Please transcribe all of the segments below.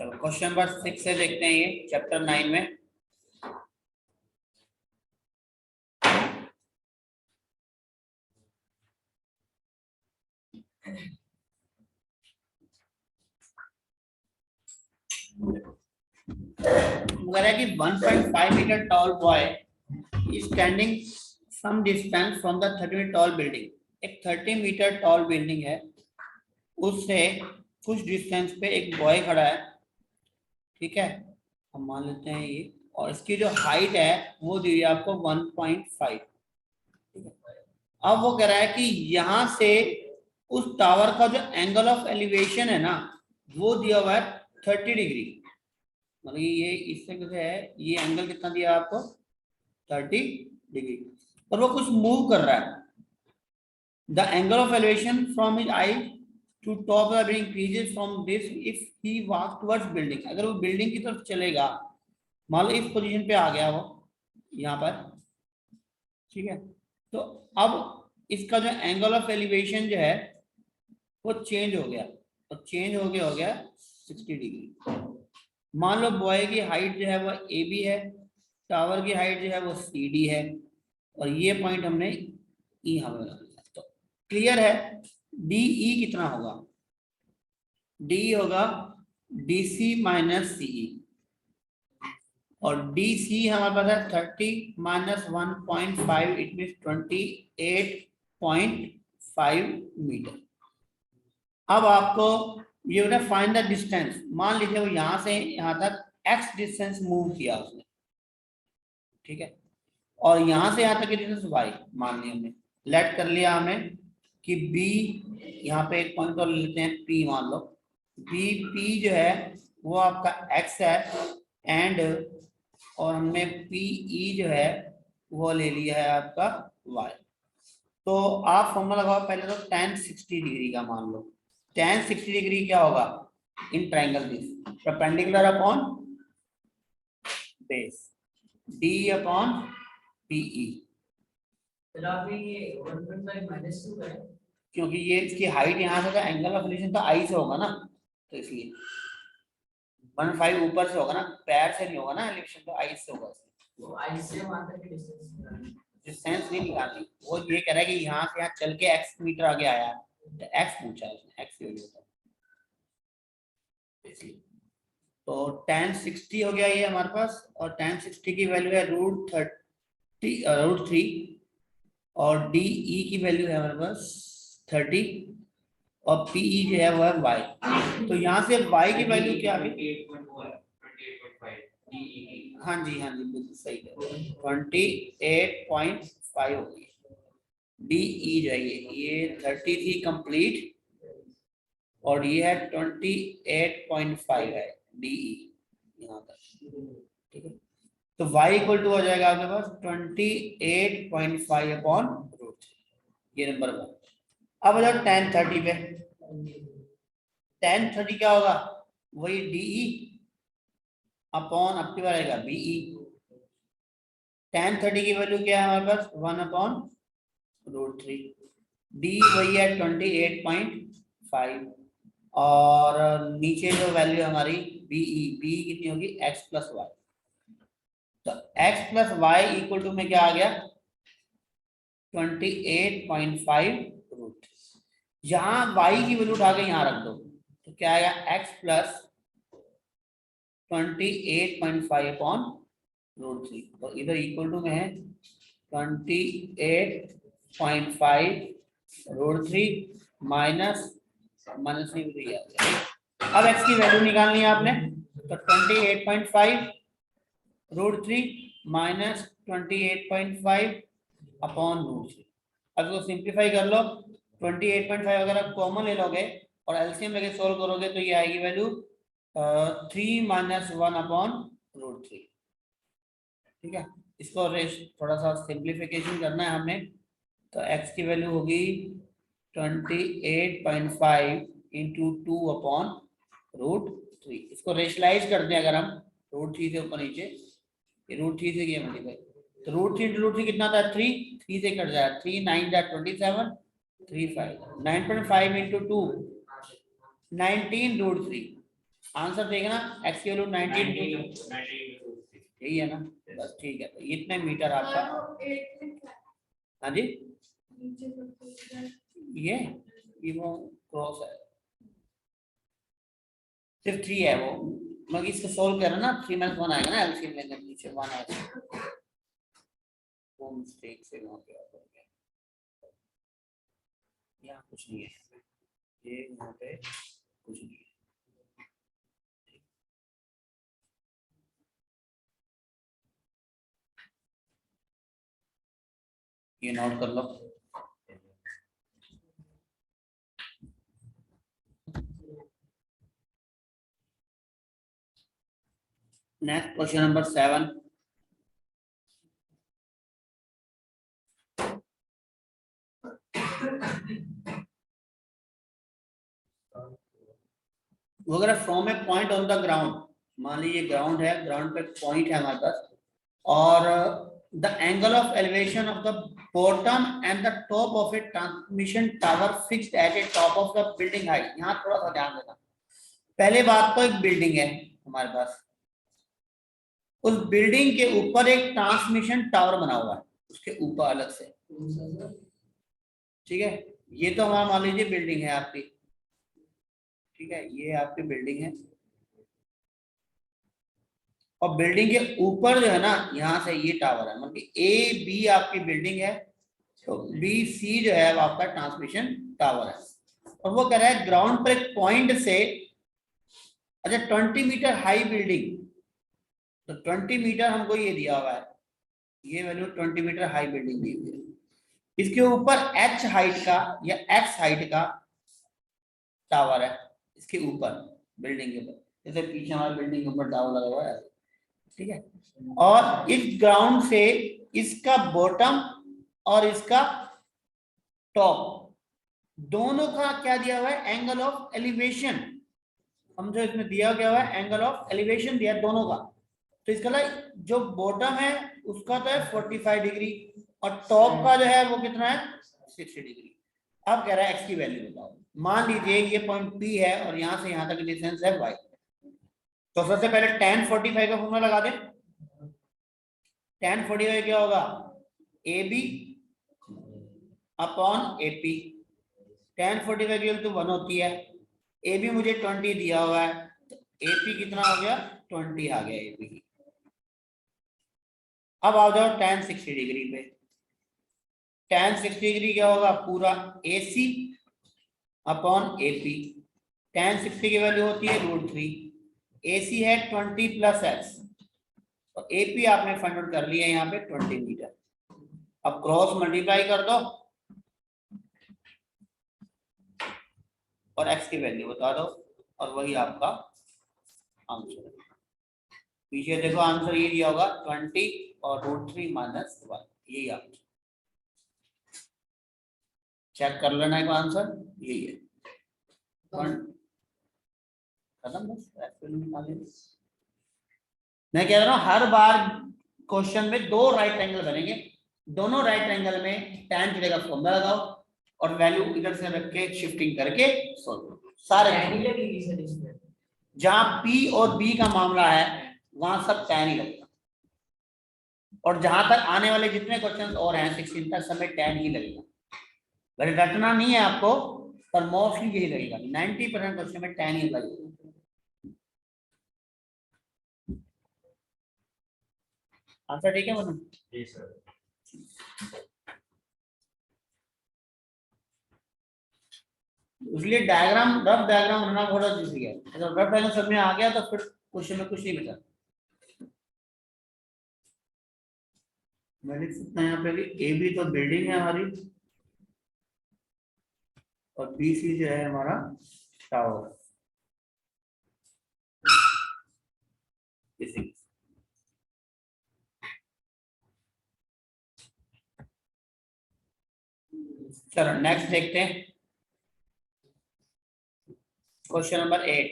चलो question number 6 से देखते हैं, ये चैप्टर 9 में। वगैरह कि 1.5 metre tall boy standing some distance from the 30 metre tall building. एक 30 मीटर टॉल बिल्डिंग है, उससे कुछ डिस्टेंस पे एक बॉय खड़ा है, ठीक है, हम मान लेते हैं ये, और इसकी जो हाइट है वो दी है आपको 1.5। अब वो कह रहा है कि यहाँ से उस टावर का जो एंगल ऑफ एलिवेशन है ना, वो दिया हुआ है 30 डिग्री। मतलब ये इससे कैसे है, ये एंगल कितना दिया आपको 30 डिग्री, और वो कुछ मूव कर रहा है। The angle of elevation from his eye to top the building increases from this if he walk towards building. अगर वो बिल्डिंग की तरफ चलेगा, मान लो इस पोजीशन पे आ गया वो यहाँ पर, ठीक है, तो अब इसका जो एंगल ऑफ एलिवेशन जो है वो चेंज हो गया, और चेंज हो गया 60 डिग्री। मान लो बॉय की हाइट जो है वो ए बी है, टावर की हाइट जो है वो सी डी है, और ये पॉइंट हमने ई हमें बना लिया। तो क्लियर है डी ई कितना होगा, डी होगा डी सी माइनस सीई, और डी सी हमारे पास है 30 माइनस 1.5, इट मीन 28.5 मीटर। अब आपको ये होता है फाइंड द डिस्टेंस। मान लीजिए वो यहां से यहां तक एक्स डिस्टेंस मूव किया उसने, ठीक है, और यहां से यहां तक की डिस्टेंस वाई मान लिया हमने, लेट कर लिया हमें कि बी, यहाँ पे एक पॉइंट और लेते हैं पी, मान लो बी पी जो है वो आपका एक्स है, एंड और हमने पी ई जो है वो ले लिया है आपका वाई। तो आप फॉर्मूला लगाओ पहले तो tan 60 डिग्री का, मान लो tan 60 डिग्री क्या होगा in triangle this, perpendicular upon base, D upon PE. क्योंकि ये इसकी हाइट यहाँ से, एंगल ऑफ एलिवेशन तो आई से होगा ना, तो इसलिए 1.5 ऊपर से होगा ना, पैर से नहीं होगा ना एलिवेशन, तो आई से होगा। तो आई से वहां तक की डिस्टेंस नहीं निकालनी, वो ये कह रहा है कि यहाँ से यहाँ चल के x मीटर आगे आया, तो x पूछा है उसने, x की वैल्यू बता, इसलिए तो tan 60 हो गया ये हमारे पास, और tan 60 की वैल्यू है √3, और डी ई की वैल्यू है हमारे पास 30, और पीई जो है वो है y। तो यहाँ से y की वैल्यू क्या है, हाँ जी बिल्कुल सही है, 28.5 होगी। डी ई जो है ये 30 थी कंप्लीट, और ये है 28.5 है डी ई यहाँ तक, ठीक है। तो y इक्वल टू हो जाएगा आपके पास 28.5 अपॉन √3, ये नंबर 1। अब आ जाओ tan 30 पे, tan 30 क्या होगा, वही डी ई अपॉन आपकी बार आएगा बीई। tan 30 की वैल्यू क्या है हमारे पास 1 अपॉन √3, डी वही है 28.5, और नीचे जो वैल्यू हमारी बीई, बी कितनी होगी x प्लस वाई। तो x plus Y equal to में क्या आ गया 28.5 √3। यहाँ y की वैल्यू उठा के यहाँ रख दो, तो क्या आएगा x प्लस 28.5 अपॉन √3, तो इधर इक्वल टू में है 28.5 √3 माइनस -3 आ गया। अब x की वैल्यू निकालनी है आपने, तो 28.5 √3 माइनस 28.5 अपॉन √3। अब इसको सिंप्लीफाई कर लो, 28.5 अगर आप कॉमन ले लोगे और एलसीएम लेके सोल्व करोगे तो ये आएगी वैल्यू 3 माइनस 1 अपॉन √3, ठीक है। इसको थोड़ा सा सिंप्लीफिकेशन करना है हमें, तो x की वैल्यू होगी 28.5 इंटू 2 अपॉन √3। इसको रेशलाइज करते हैं अगर हम √3 से ऊपर नीचे, √3 से ये मल्टीप्लाई, तो √3 इंटू √3 कितना था 3 से कट जाएगा, 3 9 जा 27, 3 5 9.5 इंटू 2 19 √3 आंसर देखना, एक्स की वैल्यू 19 यही है ना, बस ठीक है। तो इतने मीटर आपका, हाँ जी, ये वो क्रॉस है, सिर्फ 3 है वो, मगर इसको सोल्व करना ना, 3 - 1 आएगा ना, एलसीएम लेंगे नीचे 1 आएगा, वो मिस्टेक से वहां पे आ गया, यहाँ कुछ नहीं है, ये यहाँ पे कुछ नहीं है। ये नोट कर लो। नेक्स्ट क्वेश्चन नंबर 7, अगर from A point on the ground, मान लीजिए ग्राउंड है, ग्राउंड पे पॉइंट है हमारे पास, और the angle of elevation of the bottom and the top of A transmission tower fixed at A top of the building height. यहाँ थोड़ा सा ध्यान देना, पहले बात तो एक बिल्डिंग है हमारे पास, उस बिल्डिंग के ऊपर एक ट्रांसमिशन टावर बना हुआ है, उसके ऊपर अलग से, ठीक है। ये तो हमारा मान लीजिए बिल्डिंग है आपकी, ठीक है, ये आपकी बिल्डिंग है, और बिल्डिंग के ऊपर जो है ना, यहाँ से ये टावर है, मतलब ए बी आपकी बिल्डिंग है, तो बी सी जो है वो आपका ट्रांसमिशन टावर है, और वो कह रहा है ग्राउंड पर एक पॉइंट से, अच्छा 20 मीटर हाई बिल्डिंग, तो 20 मीटर हमको ये दिया हुआ है, ये वैल्यू 20 मीटर हाई बिल्डिंग दी हुई है, इसके ऊपर h हाइट का या x हाइट का टावर है, इसके ऊपर बिल्डिंग के ऊपर, जैसे पीछे हमारे बिल्डिंग के ऊपर टावर लगा हुआ है, ठीक है। और इस ग्राउंड से इसका बॉटम और इसका टॉप दोनों का क्या दिया हुआ है, एंगल ऑफ एलिवेशन, हम जो इसमें दिया गया हुआ है एंगल ऑफ एलिवेशन दिया दोनों का, तो इसका जो बॉटम है उसका तो है 45 डिग्री, और टॉप का जो है वो कितना है 60 डिग्री। अब कह रहा है एक्स की वैल्यू बताओ, मान लीजिए ये पॉइंट पी है और यहां से यहां तक डिस्टेंस है वाई, तो सबसे पहले tan 45 का फॉर्मूला लगा दे, tan 45 क्या होगा, A B upon A P, tan 45 की वैल्यू तो 1 होती है, ए बी मुझे 20 दिया हुआ है, तो ए पी कितना हो गया 20 आ गया ए पी। अब आ जाओ tan 60 डिग्री पे, tan 60 डिग्री क्या होगा, पूरा ए सी अपॉन ए पी, tan 60 की वैल्यू होती है √3, ए सी है 20 + x, तो ए पी आपने फाइंड आउट कर लिया यहाँ पे 20 मीटर, अब क्रॉस मल्टीप्लाई कर दो और x की वैल्यू बता दो, और वही आपका आंसर है। पीछे देखो आंसर ये दिया होगा 20 और √3 - 1, यही आंसर, चेक कर लेना एक आंसर यही है, खत्म बस। मैं कह रहा हूँ हर बार क्वेश्चन में 2 राइट एंगल बनेंगे, दोनों राइट एंगल में tan थीटा का फॉर्मूला लगाओ और वैल्यू इधर से रख के शिफ्टिंग करके सॉल्व करो सारे, जहां P और B का मामला है वहां सब tan ही लगेगा, और जहां तक आने वाले जितने क्वेश्चन और हैं 16 तक सब में tan ही लगेगा, वैसे रटना नहीं है आपको, पर मोस्टली यही लगेगा, 90% क्वेश्चन में tan ही लगेगा। आंसर ठीक है मनु? जी सर। इसलिए डायग्राम, रफ डायग्राम बनना थोड़ा जरूरी है, अगर रफ डायग्राम समझ में आ गया तो फिर क्वेश्चन में कुछ नहीं बचा। मैं लिख सकता हूँ यहाँ पे भी, ए बी तो बिल्डिंग है हमारी, और बी सी जो है हमारा टावर, चलो नेक्स्ट देखते हैं, क्वेश्चन नंबर 8।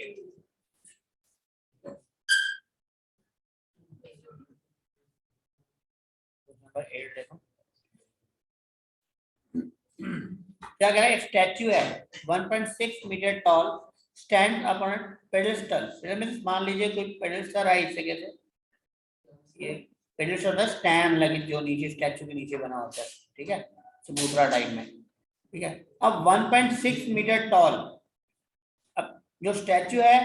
नंबर 8 देखो क्या कह रहा है, एक स्टैच्यू है 1.6 metre tall stand upon pedestal, means मान लीजिए कोई पेडेस्टल है इस जगह से, ये पेडेस्टल होता है स्टैंड लगे जो नीचे स्टैचू के नीचे बना होता है, ठीक है, चबूतरा टाइप में, ठीक है। अब 1.6 मीटर टॉल, अब जो स्टैचू है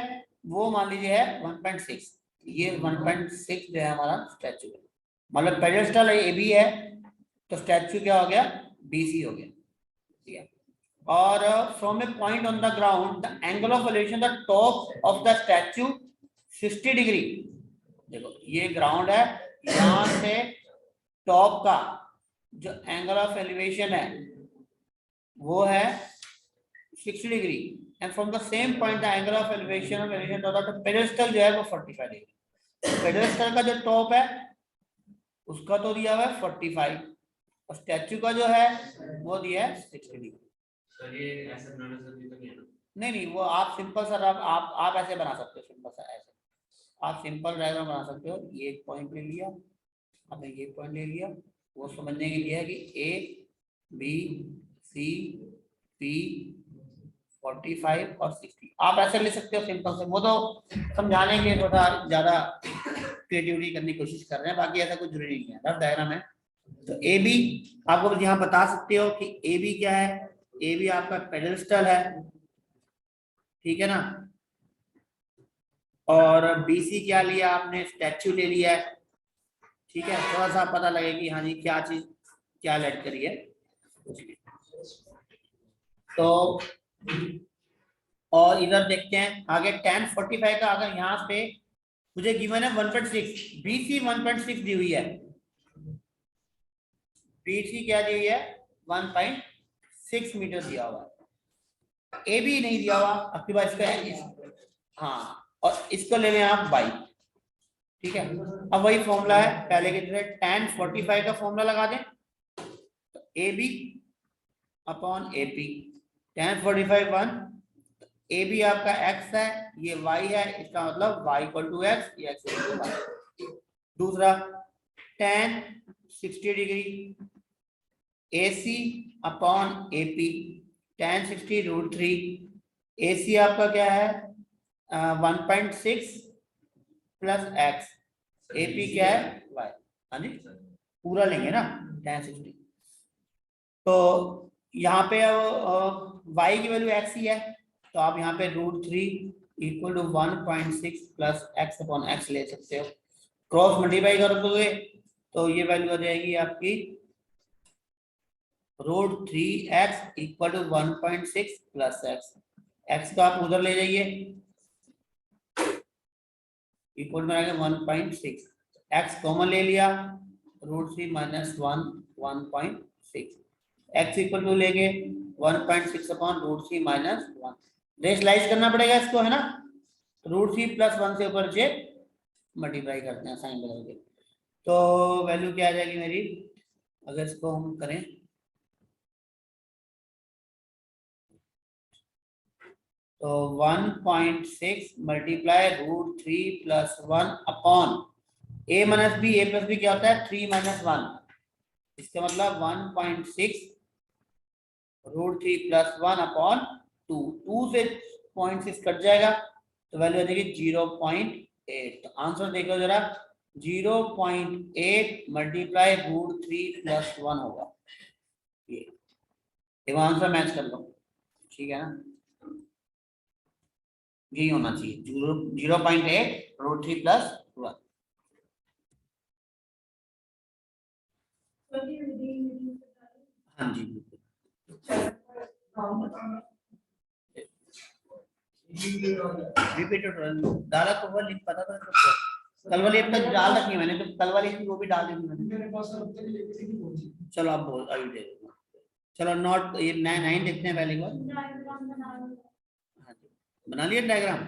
वो मान लीजिए है 1.6, ये 1.6 जो है हमारा स्टैचू है, मतलब पेडेस्टल ए बी है तो स्टैचू क्या हो गया, BC हो गया, ठीक है। और from A point on the ground the angle of elevation the top of the statue 60 degree, देखो ये ग्राउंड है, यहां से टॉप का जो एंगल ऑफ एलिवेशन है वो है 60 degree, and from the same point the angle of elevation of the pedestal जो है वो 45 डिग्री। पेडेस्टल का जो टॉप है उसका तो दिया हुआ है 45 और स्टैचू का जो है वो दिया है 60 डिग्री। सर ये ऐसे बनाना जरूरी तो नहीं है ना? नहीं वो आप सिंपल सर आप ऐसे बना सकते हो, सिंपल सा ऐसे आप सिंपल डायग्राम बना सकते हो। ये एक पॉइंट ले लिया, आपने ये पॉइंट ले लिया, वो समझने के लिए है कि A B C P 45 और 60 आप ऐसे ले सकते हो सिंपल से, वो तो समझाने के लिए थोड़ा ज्यादा क्रिएटिविटी करने की कोशिश कर रहे हैं, बाकी ऐसा कुछ जरूरी नहीं है, रफ डायग्राम है। तो AB आपको बस यहाँ बता सकते हो कि AB क्या है, AB आपका पेडेस्टल है, ठीक है ना, और BC क्या लिया आपने, स्टैचू ले लिया है, ठीक है, थोड़ा सा पता लगे कि हाँ जी क्या चीज क्या लेट करी है। तो और इधर देखते हैं आगे tan 45 का, अगर यहाँ पे मुझे गिवन है 1.6, BC 1.6 दी हुई है, BC क्या दी हुई है 1.6 मीटर दिया हुआ है, AB नहीं दिया हुआ, आपके पास इसका हाँ, और इसको ले लें आप y, ठीक है। अब वही फॉर्मूला है पहले की तरह, tan 45 का फॉर्मूला लगा दें, तो AB upon AP, tan 45 1, AB आपका x है, ये y है, इसका मतलब y इक्वल टू x, ये x इक्वल टू y। दूसरा tan 60 degree AC upon AP, tan 60 √3, AC आपका क्या है 1.6 प्लस x, AP क्या है y, हाँ जी पूरा लेंगे ना tan 60, तो यहाँ पे y की वैल्यू x ही है, तो आप यहाँ पे √3 equal to 1.6 plus x upon x ले सकते हो, क्रॉस मल्टीप्लाई कर दोगे तो ये वैल्यू आ जाएगी आपकी √3x equal to 1.6 plus x को आप उधर ले जाइए, इक्वल टू 1.6, x कॉमन ले लिया, √3 माइनस 1 1.6, x इक्वल टू लेंगे 1.6 अपॉन √3 माइनस 1, रेशलाइज करना पड़ेगा इसको, है ना, √3 प्लस 1 से ऊपर से मल्टीप्लाई करते हैं साइन बदल के, तो वैल्यू क्या आ जाएगी मेरी, अगर इसको हम करें तो 1.6 multiply √3 plus 1 upon a minus B, a plus B क्या होता है 3 माइनस 1, इसका मतलब 1.6 √3 प्लस 1 अपॉन 2, 2 से 0.6 कट जाएगा तो वैल्यू आ जाएगी 0.8, तो आंसर देखो जरा 0.8 मल्टीप्लाई √3 प्लस 1 होगा, ये आंसर मैच कर लो, ठीक है ना, यही होना चाहिए 0.8 √3 प्लस 1। हाँ जी रिपीटेड डाला तो वो लिंक पता था तो कल वाली अब तक डाल रखी है मैंने, तो कल वाली वो भी डाल दी मैंने, चलो आप बोल अभी दे दो, चलो नोट ये 9 देखते हैं पहले बार, बना लिया डायग्राम,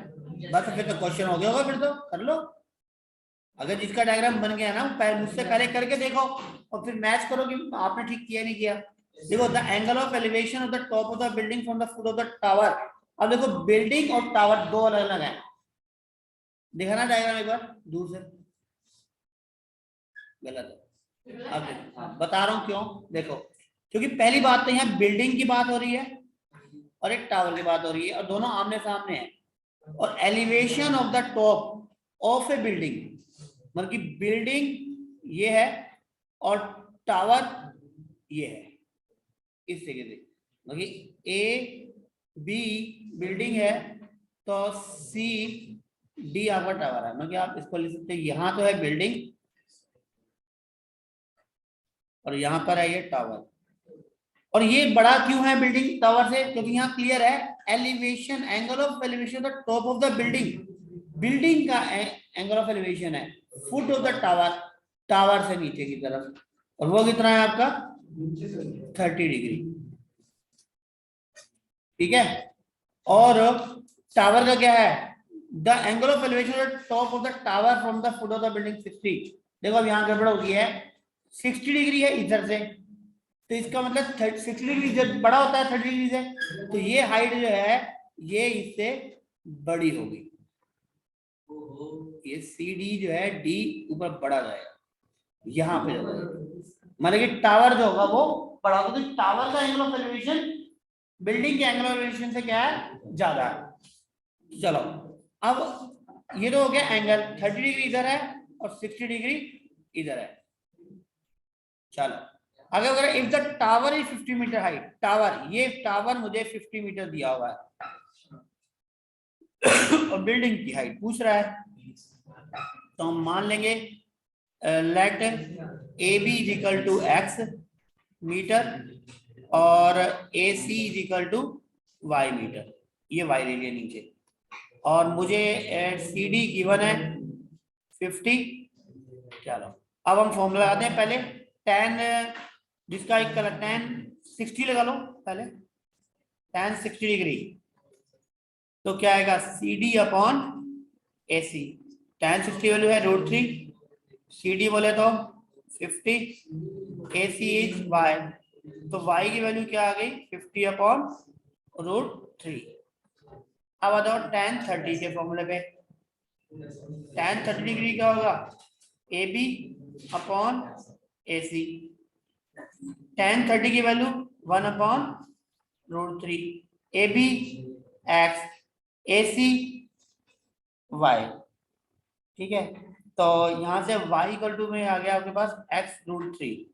बस फिर तो क्वेश्चन हो गया होगा, फिर तो कर लो, अगर जिसका डायग्राम बन गया ना पहले मुझसे पहले करके देखो और फिर मैच करो कि आपने ठीक किया नहीं किया। देखो the angle of elevation of the top of the building from the foot of the tower, अब देखो बिल्डिंग और टावर दो अलग अलग है, दिखाना डायग्राम एक बार दूर से, गलत है, अब देखो बता रहा हूं क्यों, देखो क्योंकि पहली बात तो यहाँ बिल्डिंग की बात हो रही है और एक टावर की बात हो रही है और दोनों आमने सामने हैं। और elevation of the top of A building, मतलब कि बिल्डिंग ये है और टावर ये है, इस तरीके से। मतलब कि ए बी बिल्डिंग है तो सी डी आपका टावर है। मतलब कि आप इसको लिख सकते हैं, यहां तो है बिल्डिंग और यहां पर है ये टावर। और ये बड़ा क्यों है बिल्डिंग टावर से, क्योंकि यहाँ क्लियर है elevation, angle of elevation the top of the building, building का एंगल ऑफ एलिवेशन है foot of the tower, tower से नीचे की तरफ, और वो कितना है आपका 30 डिग्री। ठीक है, और टावर का क्या है, the angle of elevation top of the tower from the foot of the building 60। देखो अब यहाँ गड़बड़ होगी है, 60 डिग्री है इधर से, तो इसका मतलब 60 डिग्री जब बड़ा होता है 30 डिग्री से, तो ये हाइट जो है ये इससे बड़ी होगी, ये सी डी जो है डी ऊपर बढ़ा जाएगा, यहाँ पे मतलब कि टावर जो होगा वो बड़ा होगा, तो टावर का एंगल ऑफ एलिवेशन बिल्डिंग के एंगल ऑफ एलिवेशन से क्या है, ज्यादा है। चलो अब ये तो हो गया एंगल, 30 डिग्री इधर है और 60 डिग्री इधर है। चलो आगे अगर if the tower is 50 metre height, tower, ये टावर मुझे 50 मीटर दिया हुआ है और बिल्डिंग की हाइट पूछ रहा है, तो हम मान लेंगे let A B is equal to x metre और A C is equal to y metre, ये वाई ले लिया नीचे, और मुझे सी डी गिवन है 50। चलो अब हम फॉर्मूला लगाते हैं, पहले tan जिसका इक्वल है tan 60 लगा लो पहले, tan 60 डिग्री, तो क्या आएगा C D upon A C, tan 60 value है √3, सी डी बोले तो 50, ए सी इज वाई, तो y की वैल्यू क्या आ गई 50 अपॉन √3। अब आ जाओ tan 30 के फॉर्मूले पे, tan 30 डिग्री क्या होगा A B upon A C, tan 30 की value 1 upon √3, A B X, A C Y. ठीक है, तो यहां से y इक्वल टू में आ गया आपके पास x√3,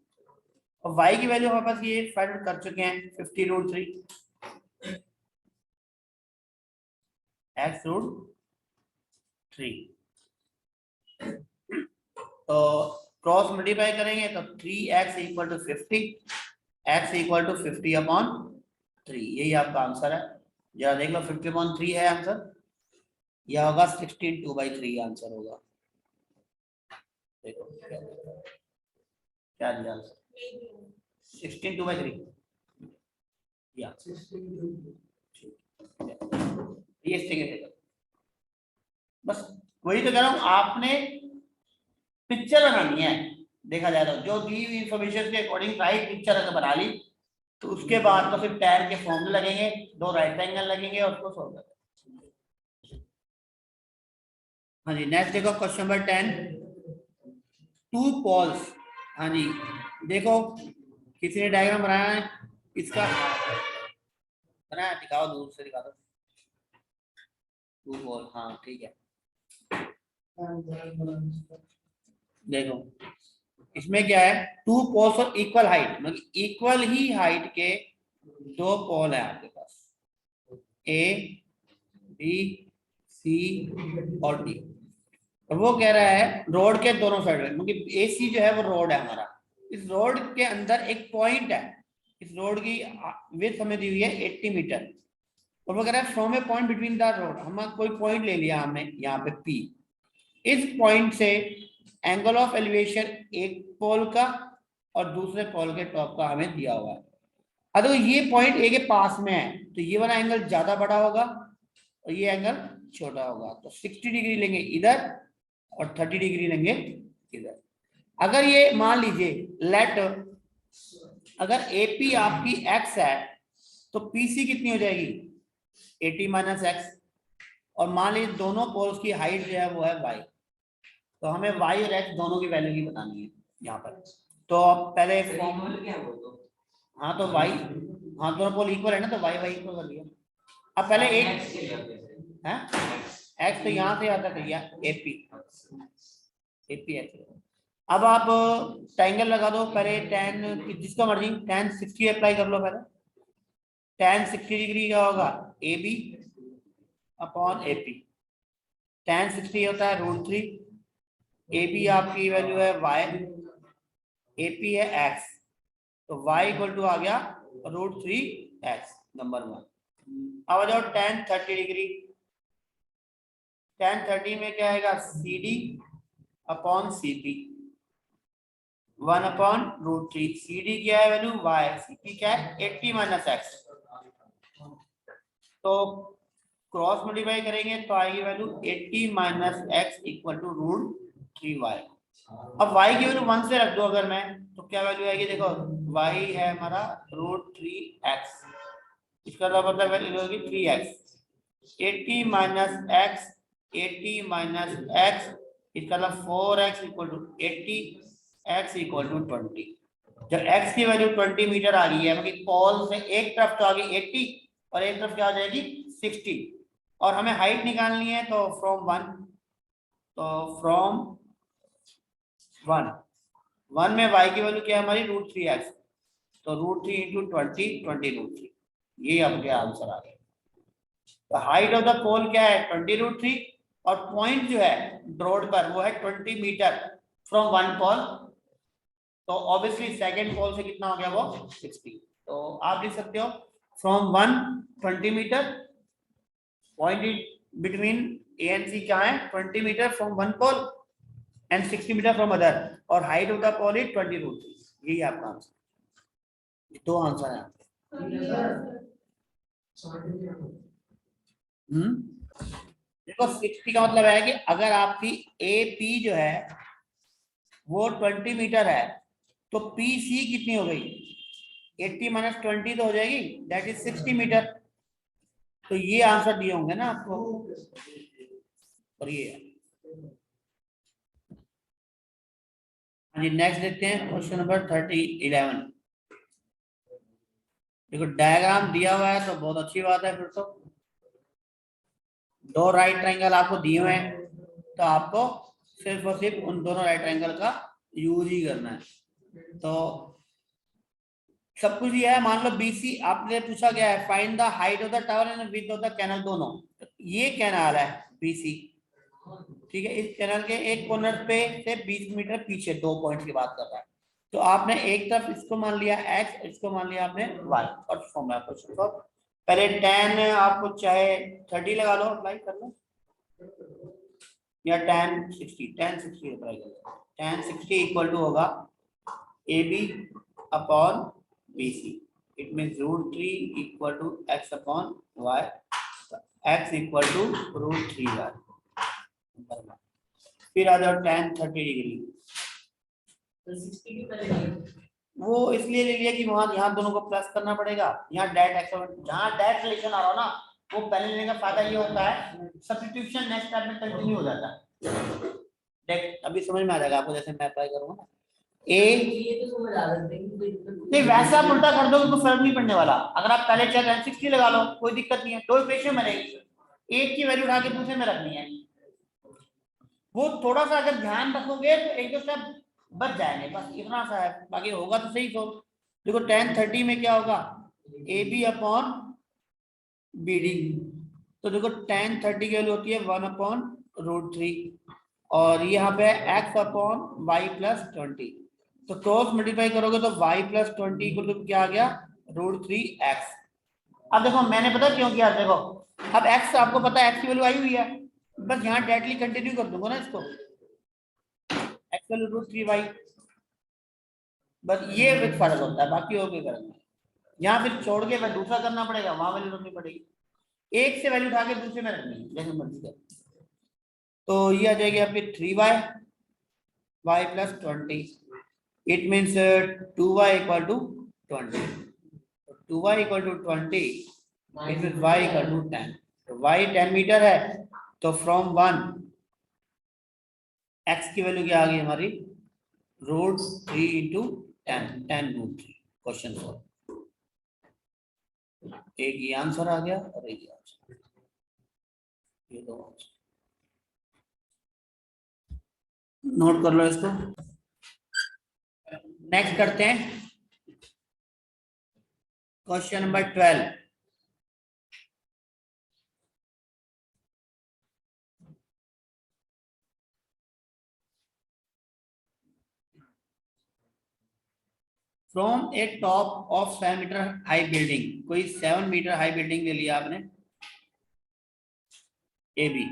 और y की वैल्यू हमारे पास ये फाइंड कर चुके हैं 50√3, x√3, तो क्रॉस मल्टीप्लाई करेंगे तो 3x equal to 50, x equal to 50 upon 3, यही आपका आंसर है। जरा देख लो 50 अपॉन 3 है आंसर, यह होगा 16 2/3 आंसर होगा। देखो क्या दिया आंसर 16 2/3 या ये सेकंड, बस वही तो कह रहा हूं, आपने पिक्चर बनानी है, देखा जाए तो जो दी हुई इंफॉर्मेशन के अकॉर्डिंग राइट पिक्चर अगर बना ली तो उसके बाद तो फिर पैर के फॉर्मूले लगेंगे, 2 राइट एंगल लगेंगे और उसको सोल्व करेंगे। हाँ जी नेक्स्ट देखो क्वेश्चन नंबर 10, 2 पोल्स। हाँ जी देखो किसी ने डायग्राम बनाया है इसका, बनाया, दिखाओ दूर से दिखा दो, 2 पोल, हाँ ठीक है। देखो इसमें क्या है, 2 पोल्स और इक्वल हाइट, मतलब इक्वल ही हाइट के 2 पोल है आपके पास, ए बी सी और डी, और वो कह रहा है रोड के दोनों साइड में, मतलब ए सी जो है वो रोड है हमारा, इस रोड के अंदर एक पॉइंट है, इस रोड की विड्थ हमें दी हुई है 80 मीटर, और वो कह रहा है from A point between the road, हम कोई पॉइंट ले लिया हमने यहाँ पे पी, इस पॉइंट से एंगल ऑफ एलिवेशन एक पोल का और दूसरे पोल के टॉप का हमें दिया हुआ है। अगर ये पॉइंट ए के पास में है तो ये वाला एंगल ज्यादा बड़ा होगा और ये एंगल छोटा होगा, तो 60 डिग्री लेंगे इधर और 30 डिग्री लेंगे इधर। अगर ये मान लीजिए लेट अगर एपी आपकी एक्स है तो पीसी कितनी हो जाएगी 80 माइनस एक्स, और मान लीजिए दोनों पोल्स की हाइट जो है वो है वाई, तो हमें y और x दोनों की वैल्यू की बतानी है यहाँ पर। तो पहले फॉर्म, हाँ तो y, हाँ दोनों पोल इक्वल है ना, तो y इक्वल कर लिया, अब पहले एक X के लिए आप जैसे है एक्स तो यहाँ से आता भैया एपी एक्स। अब आप ट्रायंगल लगा दो पहले tan जिसका मर्जी tan 60 अप्लाई कर लो पहले। tan 60 डिग्री क्या होगा A B upon A P. tan 60 होता है √3, ए बी आपकी वैल्यू है y, ए पी है x, तो y इक्वल टू आ गया √3x नंबर 1। अब आ जाओ tan 30 डिग्री। tan 30 में क्या आएगा C D upon C P 1/√3। C D क्या है वैल्यू y, सी पी क्या है 80 माइनस एक्स। तो क्रॉस मल्टीप्लाई करेंगे तो आएगी value 80 minus X equal to √3y। अब y की वैल्यू 1 से रख दो अगर मैं, तो क्या वैल्यू आएगी देखो y है हमारा √3x, इसका मतलब वैल्यू होगी 3x। 80 minus x 80 minus x इसका मतलब 4x equal to 80, x equal to 20। जब x की वैल्यू 20 मीटर आ गई है मतलब कॉल से एक तरफ तो आ गई 80 और एक तरफ क्या आ जाएगी 60, और हमें हाइट निकालनी है तो फ्रॉम 1 में y की वैल्यू क्या है हमारी √3x, तो √3 इंटू 20 √3, ये आपके आंसर आ गया। तो हाइट ऑफ द पोल क्या है 20 √3 और पॉइंट जो है ड्रॉड पर वो है 20 मीटर फ्रॉम 1 पोल, तो ऑब्वियसली सेकंड पोल से कितना हो गया वो 60। तो आप लिख सकते हो from 1 20 metre, point between A and C क्या है 20 metre from 1 pole and 60 metre from other, और height of the pole is 20 √3। यही आपका आंसर, दो आंसर है आपके। देखो 60 का मतलब है कि अगर आपकी ए पी जो है वो 20 मीटर है तो पी सी कितनी हो गई 80 माइनस 20 तो हो जाएगी, दैट इज 60 मीटर। तो ये आंसर दिए होंगे ना आपको, और ये हाँ जी नेक्स्ट देखते हैं क्वेश्चन नंबर 11। देखो डायग्राम दिया हुआ है तो बहुत अच्छी बात है, फिर तो दो राइट ट्रायंगल आपको दिए हुए हैं तो आपको सिर्फ और सिर्फ उन दोनों राइट ट्रायंगल का यूज ही करना है। तो सब कुछ ये है, मान लो बीसी आपने पूछा गया है find the height of the tower and width of the canal दोनों, ये कैनाल है बीसी, ठीक है। इस कैनल के एक कॉर्नर पे से 20 मीटर पीछे दो पॉइंट्स की बात कर रहा है, तो आपने एक तरफ इसको मान लिया x, इसको मान लिया आपने y, और फॉर्मूला क्वेश्चन फॉर पहले tan आपको चाहे 30 लगा लो अप्लाई कर लो, या tan 60 अप्लाई कर लो। tan 60 इक्वल टू होगा AB upon BC, it means √3 equal to x upon y, x equal to √3y। फिर आ जाओ tan 30 डिग्री, तो 60 की पहले वो इसलिए ले लिया कि वहां यहाँ दोनों को प्लस करना पड़ेगा, यहाँ डेट एक्सपोनेंट जहाँ डेट रिलेशन आ रहा हो ना वो पहले लेने का फायदा ये होता है सब्स्टिट्यूशन नेक्स्ट स्टेप में कंटिन्यू हो जाता है। देख अभी समझ में आ जाएगा आपको, जैसे मैं अप्लाई करूंगा ना ये तो समझ आ सकते हैं नहीं वैसे आप उल्टा कर दोगे तो फर्क नहीं पड़ने वाला। अगर आप पहले चाहे 60 लगा लो कोई दिक्कत नहीं है, दो इक्वेशन बनेगी, एक की वैल्यू उठा के दूसरे में रखनी है। वो थोड़ा सा अगर ध्यान रखोगे तो एक दो स्टेप बच जाएंगे, बस इतना सा है, बाकी होगा तो सही। तो देखो tan 30 में क्या होगा A B upon B D, तो देखो tan 30 की वैल्यू होती है 1/√3 और यहाँ पे x अपॉन y प्लस 20, तो क्रॉस मल्टीप्लाई करोगे तो y प्लस 20 को तो क्या आ गया √3x। अब देखो मैंने पता क्यों किया, देखो अब x आपको पता है x की वैल्यू आई हुई है, बस यहाँ डायरेक्टली कंटिन्यू कर दूंगा ना इसको, x वैल्यू √3y, बस ये एक फर्क होता है, बाकी और कोई फर्क नहीं। यहाँ फिर छोड़ के मैं दूसरा करना पड़ेगा, वहां वैल्यू रखनी पड़ेगी, एक से वैल्यू उठा के दूसरे में रखनी है जैसे मर्जी कर। तो ये आ जाएगी आपकी 3y y plus 20, it means 2y equal to 20, 2y equal to 20 it means y equal to 10, तो y 10 मीटर है, तो फ्रॉम 1 x की वैल्यू क्या आ गई हमारी √3 इंटू 10 √3। क्वेश्चन 4। एक ये आंसर आ गया और एक ये आंसर, ये दो आंसर नोट कर लो इसको। नेक्स्ट करते हैं question number 12। From a top of 7 metre high building, कोई 7 मीटर हाई बिल्डिंग ले लिया आपने ए बी,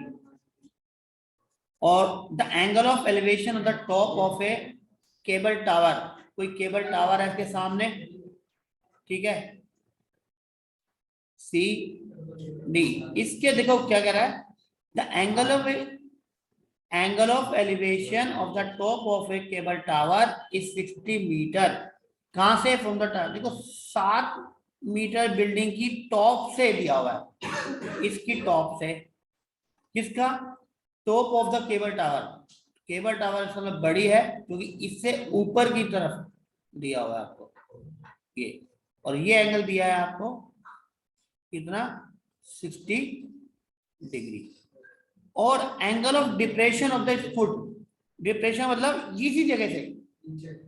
और the angle of elevation of the top of a cable tower, कोई केबल टावर है इसके सामने, ठीक है, सी डी। इसके देखो क्या कह रहा है, the angle of elevation of the top of a cable tower is 60 metre. कहां से? From the tower. देखो 7 मीटर बिल्डिंग की टॉप से दिया हुआ है, इसकी टॉप से, किसका? Top of the cable tower. Cable tower मतलब बड़ी है क्योंकि इससे ऊपर की तरफ दिया हुआ है आपको ये, और ये एंगल दिया है आपको कितना? 60 डिग्री। और angle of depression of the foot, depression मतलब इसी जगह से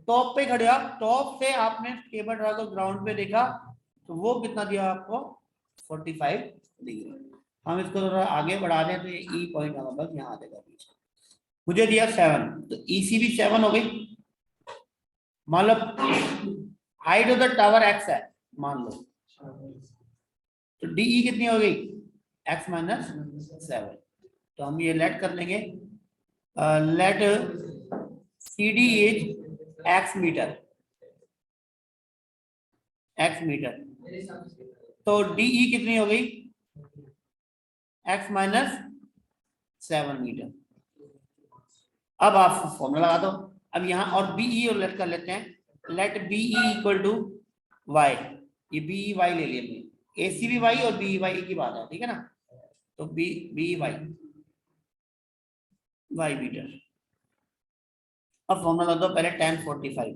टॉप पे खड़े आप, टॉप से आपने केबल टावर को ग्राउंड पे देखा तो वो कितना दिया आपको? 45 डिग्री। हम इसको थोड़ा आगे बढ़ा दें तो ये ई पॉइंट हमारे पास यहाँ आ जाएगा बीच। मुझे दिया 7, तो ईसी भी 7 हो गई। मान लो height of the tower x है, मान लो, तो डीई कितनी हो गई? X minus 7। तो हम ये लेट कर लेंगे, let C D is x metre, x metre, तो डीई कितनी हो गई? X minus 7 metre. अब आप फॉर्मूला लगा दो। अब यहाँ और बीई और लेट कर लेते हैं, let BE equal to Y, ये बीई वाई ले लिया हमने, एसी भी वाई और बीई वाई की बात है, ठीक है ना। तो बीई वाई, वाई मीटर। अब फॉर्मूला लगा दो पहले, tan 45,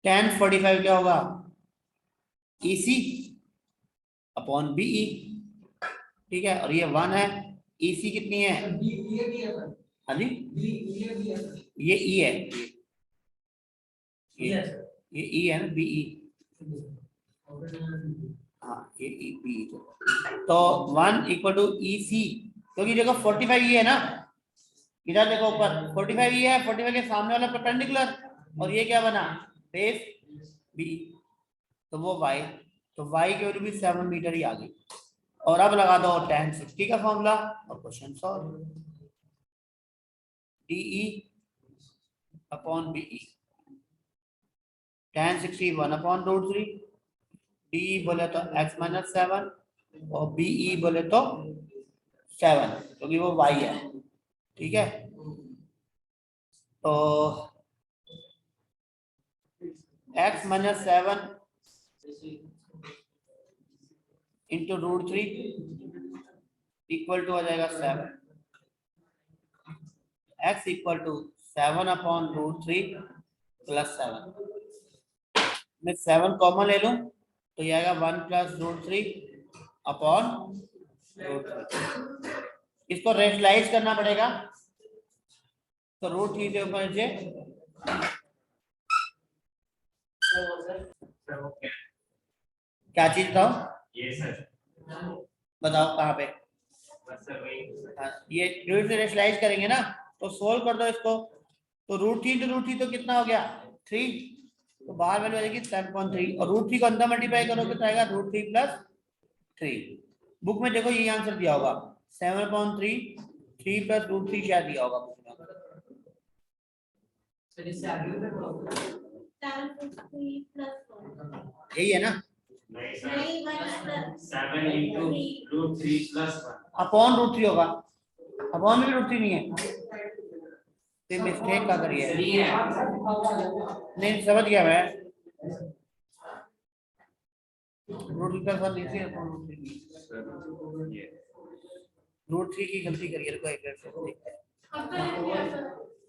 tan 45 क्या होगा? ईसी अपॉन बीई, ठीक है, और ये 1 है, ईसी कितनी है? हाँ जी, ये ई है, ये ई है ना, बीई, हाँ ये ई बी। तो 1 इक्वल टू ई सी, क्योंकि देखो 45 ये है ना, इधर देखो ऊपर 45 ये है, 45 के सामने वाला परपेंडिकुलर, और ये क्या बना? बेस बी, तो वो y, तो y की वैल्यू भी 7 मीटर ही आ गई। और अब लगा दो tan 60 का फॉर्मूला और question solve. DE upon BE, tan 60 1/√3, DE बोले तो x माइनस 7 और BE बोले तो 7, क्योंकि वो y है, ठीक है। तो x minus 7 into √3 equal to आ जाएगा 7, x इक्वल टू 7/√3 प्लस 7। मैं 7 कॉमन ले लूं तो ये आएगा 1 प्लस √3 अपॉन √3। इसको रेशनलाइज करना पड़ेगा, तो √3 के ऊपर से क्या चीज था? ये सर, बताओ कहाँ पे? बस सर वही। हाँ, ये √3 से रेशनलाइज करेंगे ना, तो सोल्व कर दो इसको, तो √3 तो √3 तो कितना हो गया? 3, तो बाहर वैल्यू आएगी 7.3, और √3 को अंदर मल्टीप्लाई करोगे तो आएगा √3 प्लस 3। बुक में देखो यही आंसर दिया होगा 7.3, 3 प्लस √3 शायद दिया होगा बुक में। यही है ना? नहीं सर, 7 इंटू √3 प्लस 1 अपॉन √3 होगा, अपॉन में √3 नहीं है, तो मिस्टेक का करिए। नहीं समझ गया मैं, √3 प्लस 1 लिखिए, √3 की गलती करिए, रुको एक मिनट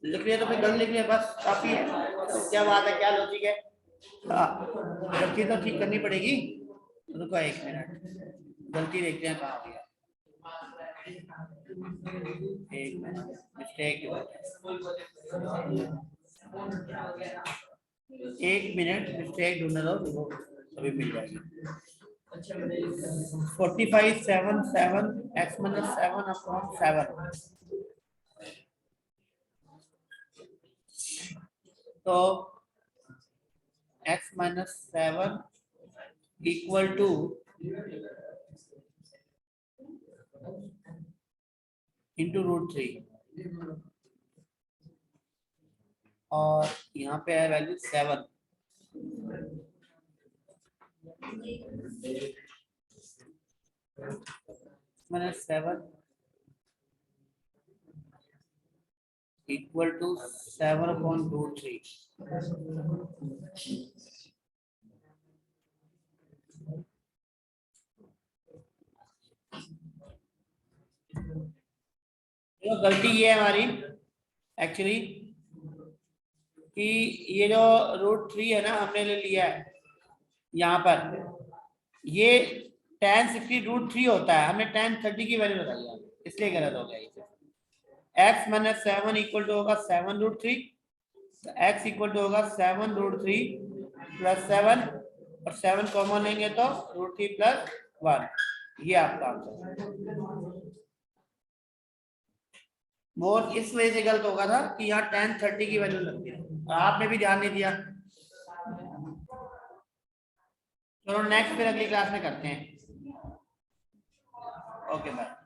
लिख लिया तो फिर गलत लिख लिया, बस काफी है। क्या बात है, क्या लॉजिक है? हाँ, गलती तो ठीक करनी पड़ेगी। रुको एक मिनट, गलती देखते हैं कहाँ गया। एक मिनट, मिस्टेक, एक मिनट, मिस्टेक ढूंढने दो, देखो अभी मिल जाएगी। 45 7 7 x minus 7 upon 7, तो x minus 7 equal to into √3, और यहाँ पे है value 7, minus 7 equal to 7 upon √3. तो गलती ये है हमारी एक्चुअली कि ये जो √3 है ना हमने ले लिया है यहाँ पर, ये tan 60 √3 होता है, हमने tan 30 की वैल्यू लगाई है, इसलिए गलत हो गया ये। x minus 7 इक्वल टू होगा 7 √3, x इक्वल टू होगा 7 √3 प्लस 7, और 7 कॉमन लेंगे तो √3 प्लस 1, ये आपका आंसर। मोर इस वजह से गलत होगा था कि यहाँ tan 30 की वैल्यू लगती है, और आपने भी ध्यान नहीं दिया। चलो नेक्स्ट फिर अगली क्लास में करते हैं। Okay bye.